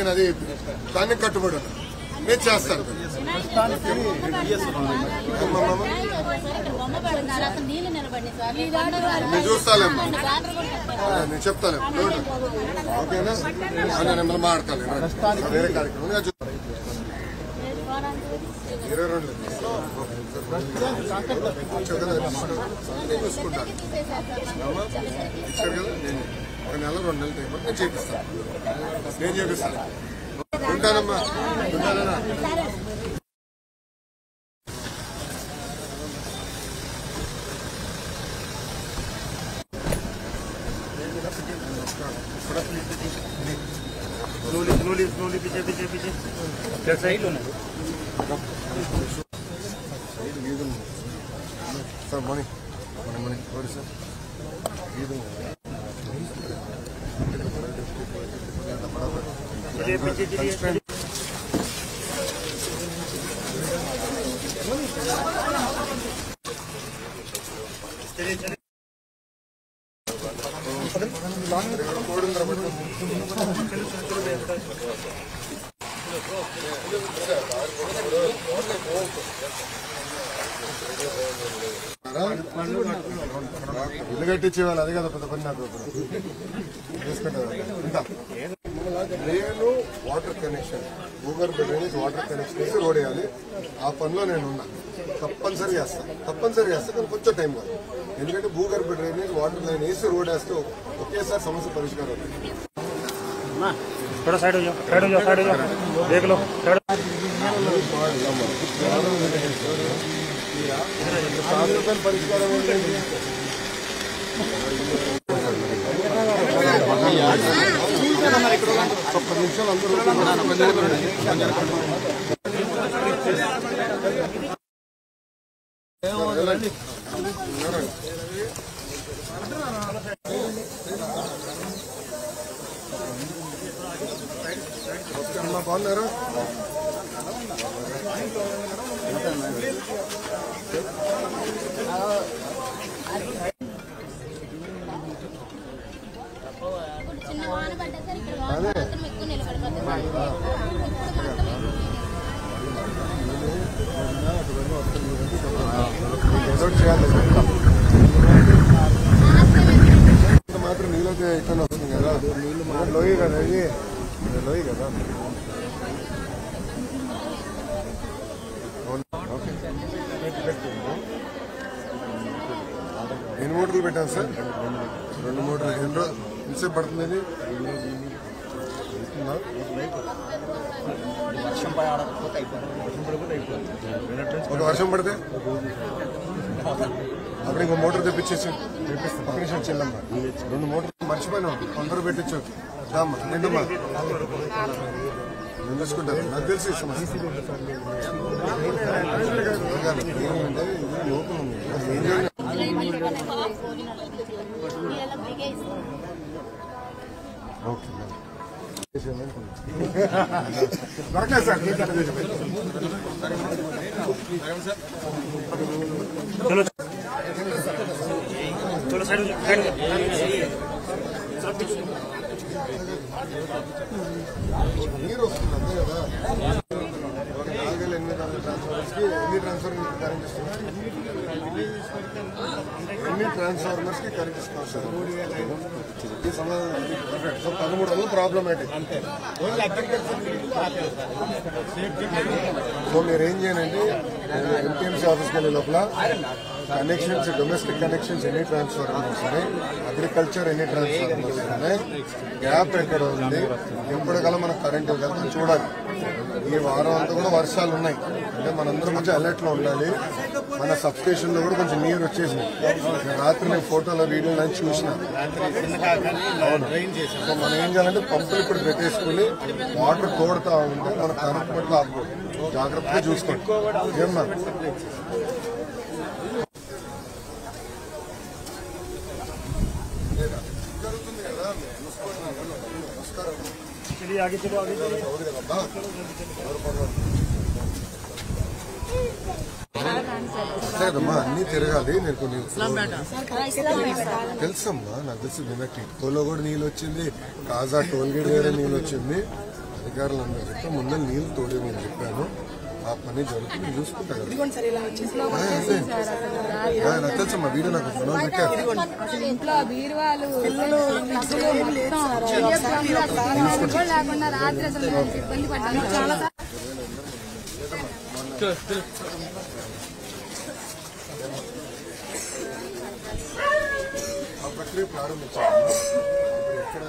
నేను అదే దాన్ని కట్టుబడి ఉన్నా నేను చేస్తాను నేను చూస్తాలేమ్మా నేను చెప్తాను ఓకేనా నేను మాట్లాడతాను వేరే కార్యక్రమం 22 చూసుకుంటాను ఇచ్చారు కదా నేను 1 నెల 2 నెలలు టైం నేను చేపిస్తాను ఉంటానమ్మా ఉంటానా स्लोली पीछे साइड लो ना सर मनी सर ఇల్లు కట్టించేవాళ్ళు అది కదా పెద్ద పని నాకు నేను వాటర్ కనెక్షన్ భూగర్భ డ్రైనేజ్ వాటర్ కనెక్షన్ వేసి రోడ్ వేయాలి ఆ పనిలో నేను ఉన్నా తప్పనిసరి చేస్తాను కానీ కొంచెం టైం కాదు ఎందుకంటే భూగర్భ డ్రైనేజ్ వాటర్ లైన్ వేసి రోడ్ వేస్తే ఒకేసారి సమస్య పరిష్కారం అవుతుంది थोड़ा साइड हो जाओ देख लो పరిష్కారం 10 నిమిషాలు అందరూ బాగున్నారా మాత్రం నీళ్ళైతే ఇక్కడ వస్తుంది కదా లోయ కదా ఇది లోయ కదా ఎన్ని మోటార్లు పెట్టాను సార్ 2 మోటార్లు ఎంతసేపు పడుతుంది ఇది ఒక వర్షం పడితే అప్పుడు ఇంకో మోటార్ తెప్పించేసి పక్క నుంచి చెల్లమ్మా 2 మోటార్లు మర్చిపోయినా అందరూ పెట్టించు రామ్మా నిండమ్మా నేను చూసుకుంటాను నాకు తెలిసి లోపల ఉంది ఓకే దొరకలేదు సార్ चलो साइड నీరు వస్తుంది అంతే కదా 4,800 ట్రాన్స్ఫార్మర్స్కి ఎన్ని ట్రాన్స్ఫార్మర్స్ కి కరెంట్ ఇస్తాం సార్ ఈ సమాధానం సో 13 ప్రాబ్లమేటిక్ సో మీరు ఏం చేయాలంటే ఎంపీఎంసీ ఆఫీస్కి వెళ్ళే లోపల కనెక్షన్స్ డొమెస్టిక్ కనెక్షన్స్ ఎన్ని ట్రాన్స్ఫార్మర్స్ ఉన్నాయి అగ్రికల్చర్ ఎన్ని ట్రాన్స్ఫార్మర్స్ ఉన్నాయి గ్యాప్ ఎక్కడ ఉంది ఎప్పటికల్లా మనకు కరెంట్ ఇవ్వగలుగుతాం చూడాలి ఈ వారం అంతా కూడా వర్షాలు ఉన్నాయి అంటే మనందరం కొంచెం అలర్ట్ లో ఉండాలి మన సబ్ స్టేషన్ లో కూడా కొంచెం నీరు వచ్చేసింది రాత్రి నేను ఫోటోలో వీడియోలో చూసిన అవును సో మనం ఏం చేయాలంటే పంపులు ఇప్పుడు పెట్టేసుకుని వాటర్ తోడుతా ఉంటే మన కరెంట్ పట్ల ఆపుకోండి జాగ్రత్తగా చూసుకోండి ఏమన్నా आगे चलो లేదమ్మా అన్ని తిరగాలి నేను కొన్ని తెలుసమ్మా నాకు తెలిసి నిన్నటి కోలో కూడా నీళ్ళు వచ్చింది కాజా టోల్ గేట్ దగ్గర నీళ్ళు వచ్చింది అధికారులందరికీ ముందు నీళ్లు తోడేమని చెప్పాను. ఆ పని జరుగుతుంది, చూసుకుంటా కదా. నాకు తెలుసమ్మా, వీడియో నాకు ఫోన్ పెట్టారు. ఇంట్లో బీరువాలు లేకుండా రాత్రి అసలు ఇబ్బంది పడ్డాను చాలా. ఆ ప్రక్రియ ప్రారంభించాము. ఎక్కడ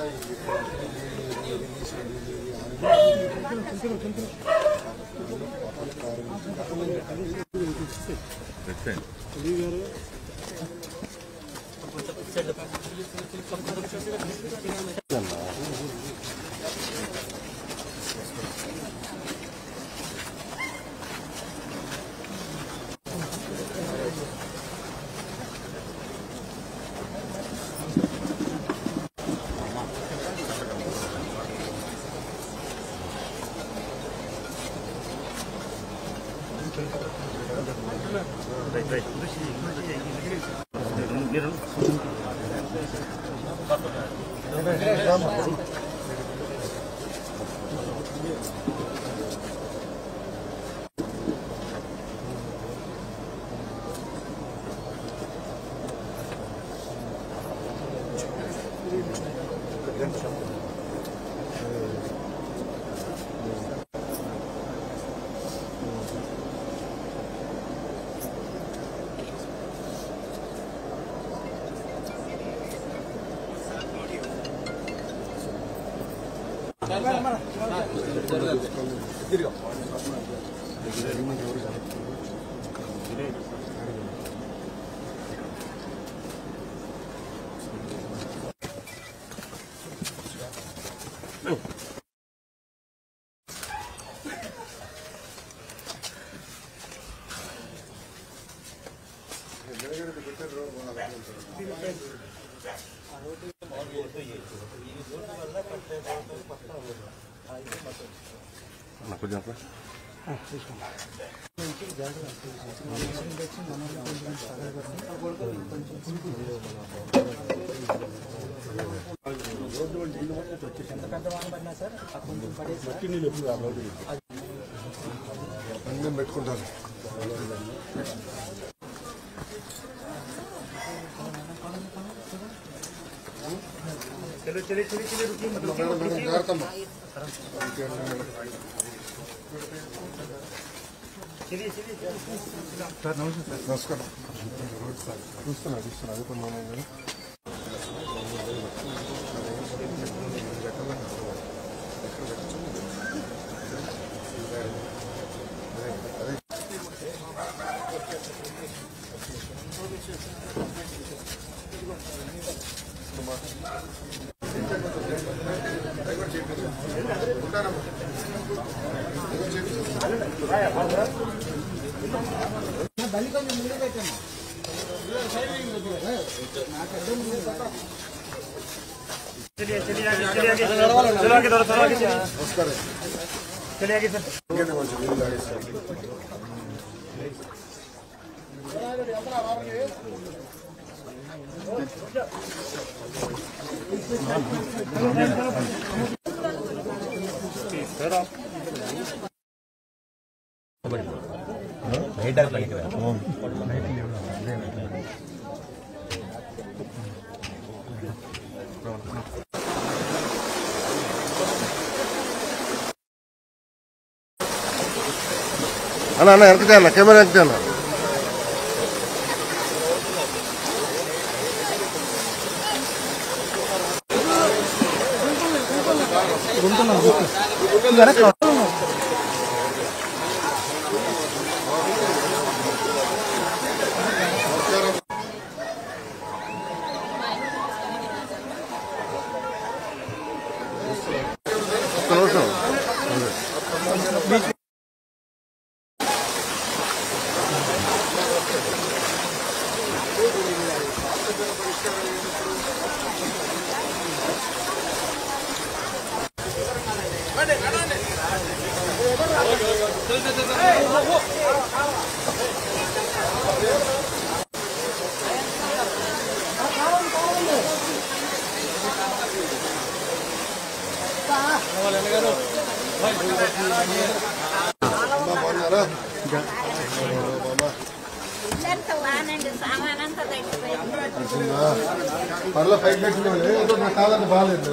అన్నం పెట్టుకుంటాను. चलो चले चले चले रुकिए मतलब चलिए चलिए सर నమస్కారం. చూస్తున్నా అదే పని. चलिए चलिए आगे चलिए आगे चलो आगे थोड़ा आगे चलिए నమస్కారం. चलिए आगे सर ఇంకేంటి మంచి నీళ్ళు తాగేస్తారు. అన్న అన్న ఎక్కతే అన్న కెమెరా ఎక్కతే అన్న. పర్లో పైకి పెట్టిన ఏదో నా కాలంలో బాగాలేదు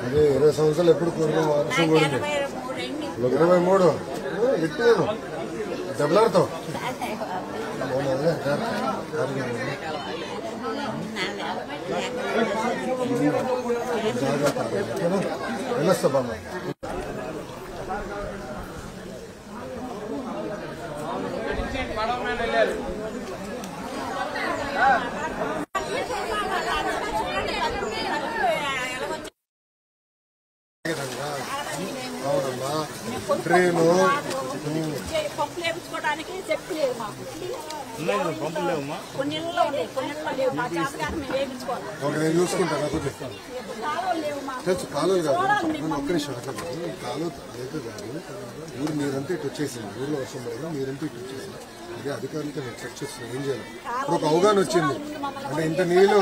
అదే 20 సంవత్సరాలు ఎప్పుడు కోరిన వర్షం కూడింది 23 ఎట్లేదు దెబ్బలాడతావు వెళ్ళొస్తా బామ్మ అవునమ్మా ట్రైను పంపులు వేయించుకోవడానికి చెప్పి లేదు మాకు పంపులు లేవమ్మా కొన్ని లేవు మా చేతగాక మేము వేయించుకోవాలి నేను చూసుకుంటాను కాలువలు లేవు మాకు తెలుసు కాలువలు కాదు ఒక్క నిమిషం అట్లా కాలువ అయితే కాదు ఊరు మీరంతా ఇటు వచ్చేసింది ఊర్లో వర్షం పడదు మీరంతా ఇటు వచ్చేసింది అదే అధికారులతో నేను చెక్ చేస్తున్నాను ఏం చేయాలి ఇప్పుడు ఒక అవగాహన వచ్చింది అంటే ఇంత నీళ్ళు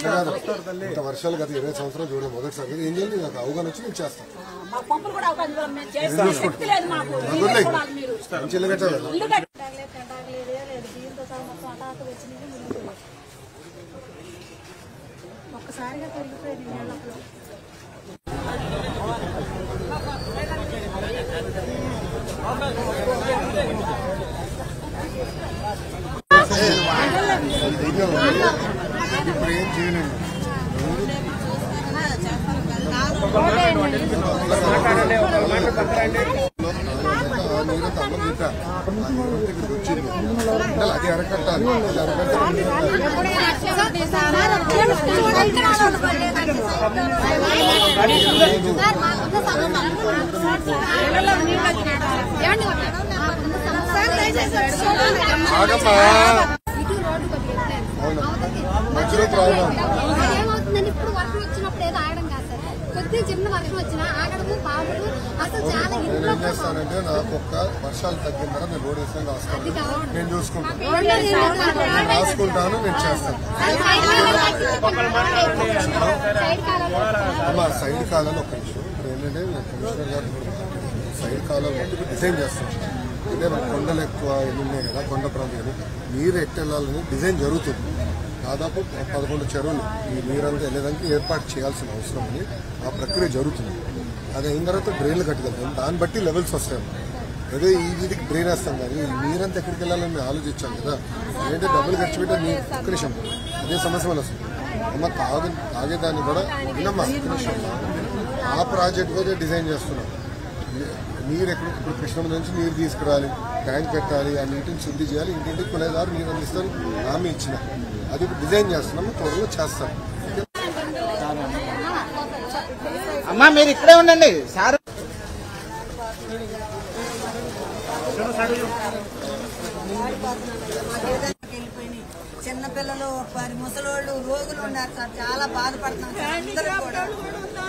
కాదు ఇంత వర్షాలు కదా 20 సంవత్సరాలు చూడడం మొదటిసారి ఏం చేయాలి నాకు అవగాహన వచ్చి నేను చేస్తాను పంపులు కూడా శక్తి లేదు మాకు మంచి కట్టాలి ఒక్కసారిగా పెరిగిపోయింది నీళ్ళప్పుడు ఇప్పుడు ఏం చేయలేము నీరంతా అమ్మ గీత ఇక్కడికి వచ్చింది అది అరకట్టాలి మధ్యలో ప్రాబ్లం ఏమవుతుందండి ఇప్పుడు వర్షం వచ్చినప్పుడు ఏదో ఆగడం కాదు సార్ కొద్దిగా చిన్న వర్షం వచ్చినా ఆగడము పాములు అసలు చాలా ఏం చేస్తానంటే నాకు ఒక్క వర్షాలు తగ్గిన తర్వాత నేను రోడ్ వేసుకొని రాస్తాను నేను చూసుకుంటాను రాసుకుంటాను నేను చేస్తాను అమ్మా సైడ్ కాలంలో ఒక నిమిషం ఇప్పుడు ఏంటంటే నేను కమిషనర్ గారు సైడ్ కాలం డిజైన్ చేస్తాను అంటే మన కొండలు ఎక్కువ ఎన్ని ఉన్నాయి కదా కొండ ప్రాంతాలు నీరు ఎట్టెళ్ళాలని డిజైన్ జరుగుతుంది దాదాపు 11 చెరువులు ఈ నీరంతా వెళ్ళేదానికి ఏర్పాటు చేయాల్సిన అవసరం ఉంది ఆ ప్రక్రియ జరుగుతుంది అది అయిన తర్వాత డ్రైన్లు కట్టగలుగుతాం దాన్ని బట్టి లెవెల్స్ వస్తాయి అదే ఈ వీధికి డ్రైన్ వేస్తాం కానీ ఈ నీరంతా ఎక్కడికి వెళ్ళాలని మేము ఆలోచించాం కదా ఏంటంటే డబ్బులు ఖర్చు పెట్టే నీరు ఒక్క నిమిషం అదే సమస్య వల్ల వస్తుంది అమ్మ తాగేదాన్ని కూడా వినమ్మా ఒక్క నిమిషం ఆ ప్రాజెక్ట్ కూడా డిజైన్ చేస్తున్నాం నీరు ఎక్కడ ఇప్పుడు కృష్ణ నుంచి నీరు తీసుకురావాలి ట్యాంక్ పెట్టాలి ఆ నీటిని శుద్ధి చేయాలి ఇంటింటికి కొనేదారు నీరు అందిస్తారు హామీ ఇచ్చిన అది డిజైన్ చేస్తున్నాము త్వరలో చేస్తాం అమ్మా మీరు ఇక్కడే ఉండండి సార్ చిన్నపిల్లలు ముసలోళ్ళు రోగులు ఉన్నారు సార్ చాలా బాధపడుతున్నాం సార్ అందరూ కూడా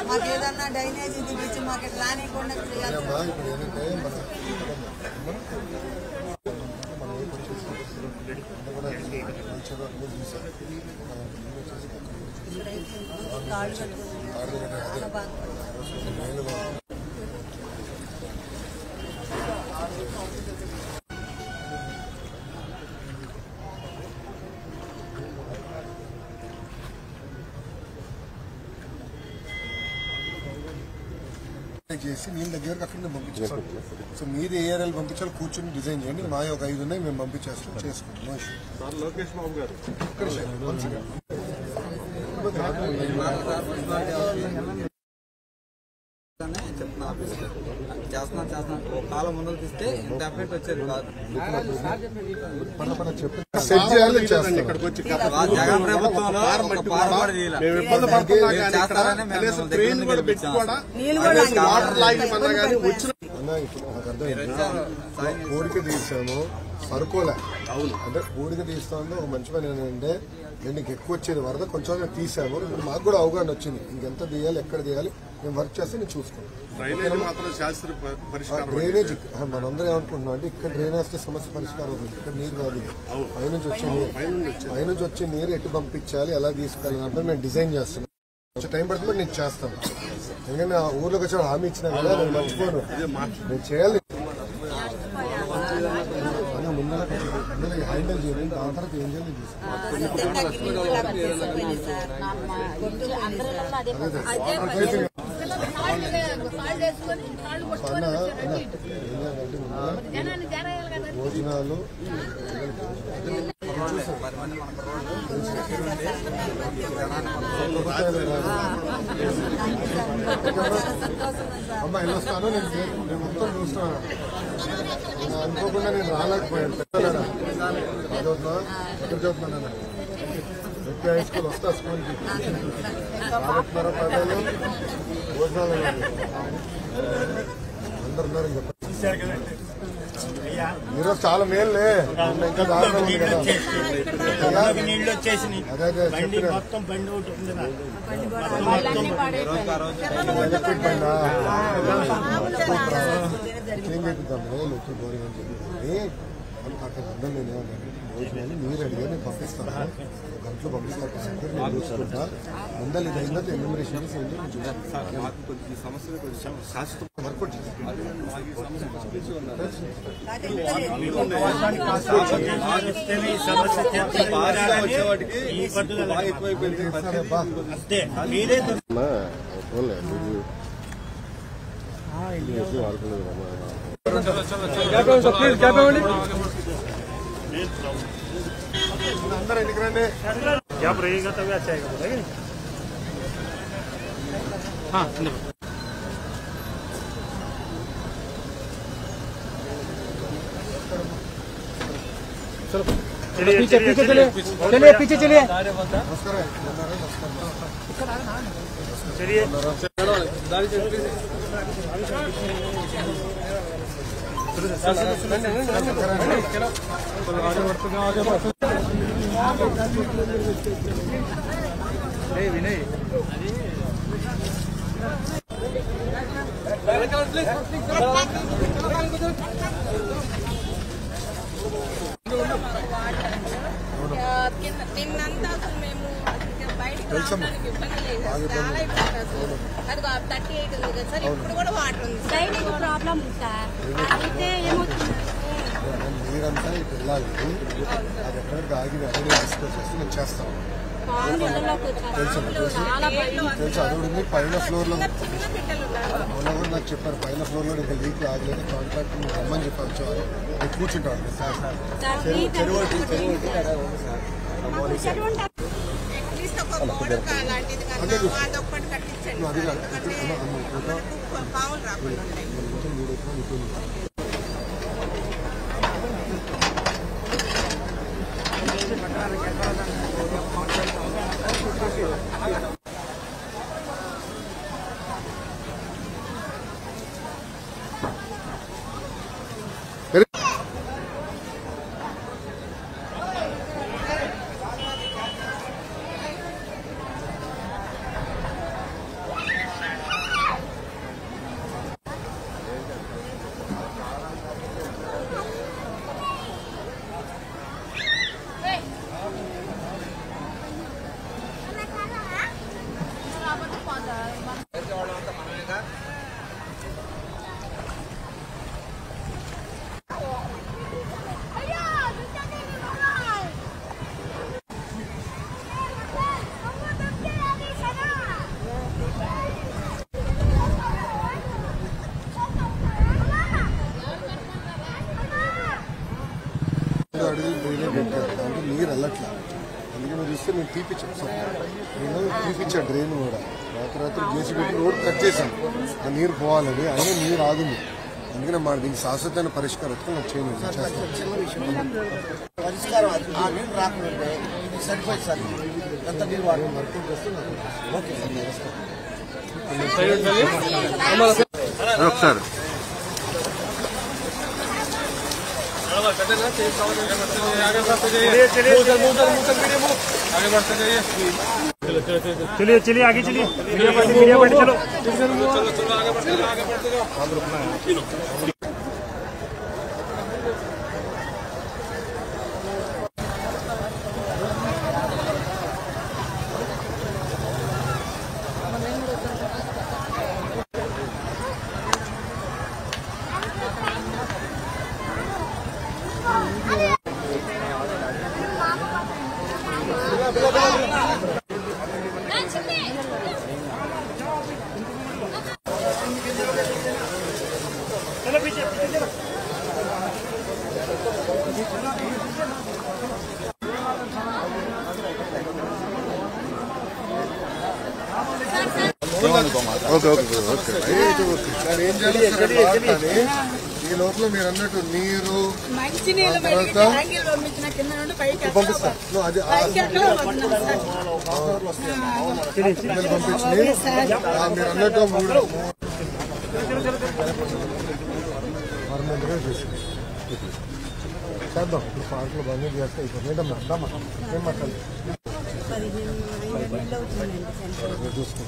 మాకు ఏదన్నా డ్రైనేజీ దిగించి మాకు రానికుండా చేయాలి చేసి నీళ్ళ దగ్గరకు అక్కడ పంపించేస్తాం సో మీరు ఏ ఏరియాలు పంపించాలో కూర్చొని డిజైన్ చేయండి మా ఒక 5 ఉన్నాయి మేము పంపించేస్తాం చేసుకుంటాం లోకేష్ బాబు గారు చేస్తున్నాను ఒక కాలం ముందుకు తీస్తే ఇంత ఎఫెక్ట్ వచ్చేది కాదు జగన్ ప్రభుత్వంలో కోరిక తీసాము సరుకోలే అంటే కోరిక తీస్తాము ఒక మంచి పని ఏంటంటే దీనికి ఎక్కువ వచ్చేది వరద కొంచెం తీసాము ఇప్పుడు మాకు కూడా అవగాహన వచ్చింది ఇంకెంత తీయాలి ఎక్కడ తీయాలి మేము వర్క్ చేస్తే నేను చూసుకుంటాం డ్రైనేజ్ మనందరం ఏమనుకుంటున్నాం అంటే ఇక్కడ డ్రైనేజ్ సమస్య పరిష్కారం అవుతుంది ఇక్కడ నీరు కాదు పైనుంచి వచ్చే నీరు పైనుంచి వచ్చే నీరు ఎటు పంపించాలి ఎలా తీసుకెళ్ళాలంటే నేను డిజైన్ చేస్తున్నాను కొంచెం టైం పడుతుంది నేను చేస్తాను ఎందుకంటే ఊర్లోకి వచ్చి హామీ ఇచ్చినా కదా నేను మర్చిపోను, నేను చేయాలి. ముందర హ్యాండిల్ చేయాలి, దాని తర్వాత ఏం చేయాలి భోజనాలు అమ్మా వెళ్ళొస్తాను, నేను మొత్తం చూస్తాను. అనుకోకుండా నేను రాలేకపోయాను. చదువుతున్నా, ఎక్కడ చదువుతున్నాను? హై స్కూల్ వస్తా, స్కూల్కి రాబట్టున్నారా ప్రజలు? భోజనాలు అందరు ఉన్నారు. ఈరోజు చాలా మేలులే, ఇంకా దారుణం ఉంది కదా. నీళ్ళు వచ్చేసి అదే మొత్తం బండి ఒకటి ఉంది, ఎలక్ట్రిక్ బండా చేంజ్ చేపిద్దాం. లోకల్ బోరింగ్ అని చెప్పి అక్కడ అందరూ నేనేమన్నాను, భోజనాలు మీరు అడిగా నేను పంపిస్తాను, గంటలో పంపిస్తాను, నేను చూసుకుంటా. ముందర ఇది అయినా ఎన్యూమరేషన్ వర్కౌట్ अंदर निकलेंगे, क्या रहेगा तभी अच्छा आएगा, बोलेंगे। हाँ चलो चलिए पीछे पीछे चलिए, चलिए पीछे चलिए, चलिए विनय నిన్నంతా అసలు మేము బయటికి రావడానికి ఇబ్బంది లేదు, చాలా ఇబ్బంది. అసలు అది 38 ఉంది కదా సార్, ఇప్పుడు కూడా వాటర్ ఉంది సార్, ప్రాబ్లం ఉంది సార్. అయితే ఏమవుతుంది, మీరంతా ఇటు వెళ్ళాలి, అది ఎక్కడికి ఆగి వెంటనే తీసుకొచ్చేసి నేను చేస్తాను. తెలుసు అదొకటి పైన ఫ్లోర్ లో మొన్న కూడా నాకు చెప్పారు, పైన ఫ్లోర్ లో ఇంకా లీక్ ఆగలేదు, కాంట్రాక్ట్ రమ్మని చెప్పారు. నేను కూర్చుంటాను అది కాదు పావులు రాకుండా నీరు వెళ్ళట్లా. అందుకే మీరు చూస్తే నేను తీపిచ్చాను సార్, నేను తీపిచ్చాను డ్రైన్ కూడా. రాత్రి చేసి పెట్టి రోడ్ కట్ చేశాను, ఆ నీరు పోవాలని. అయినా నీరు ఆగింది. అందుకనే మా దీనికి శాశ్వతమైన పరిష్కారం నాకు చేయండి. పరిష్కారం నీళ్ళు రాకుండా సరిపోయింది సార్, ఎంత నీళ్ళు వాడు వర్కౌట్ చేస్తే ఓకే సార్. चलिए चलिए आगे चलिए, मीडिया पर चलो। ఓకే ఓకే ఓకే సార్ ఏం చేయాలి ఈ లోపల మీరు అన్నట్టు నీరు మంచి నీళ్ళు పంపించిన కింద నుండి పైకి పంపిస్తాను పంపించి మీరు అన్నట్టు 3 చేద్దాం ఇప్పుడు పార్కులు బంద్ చేస్తే ఇప్పుడు మేడం అర్థమా ఏం మాట్లాడు చూసుకో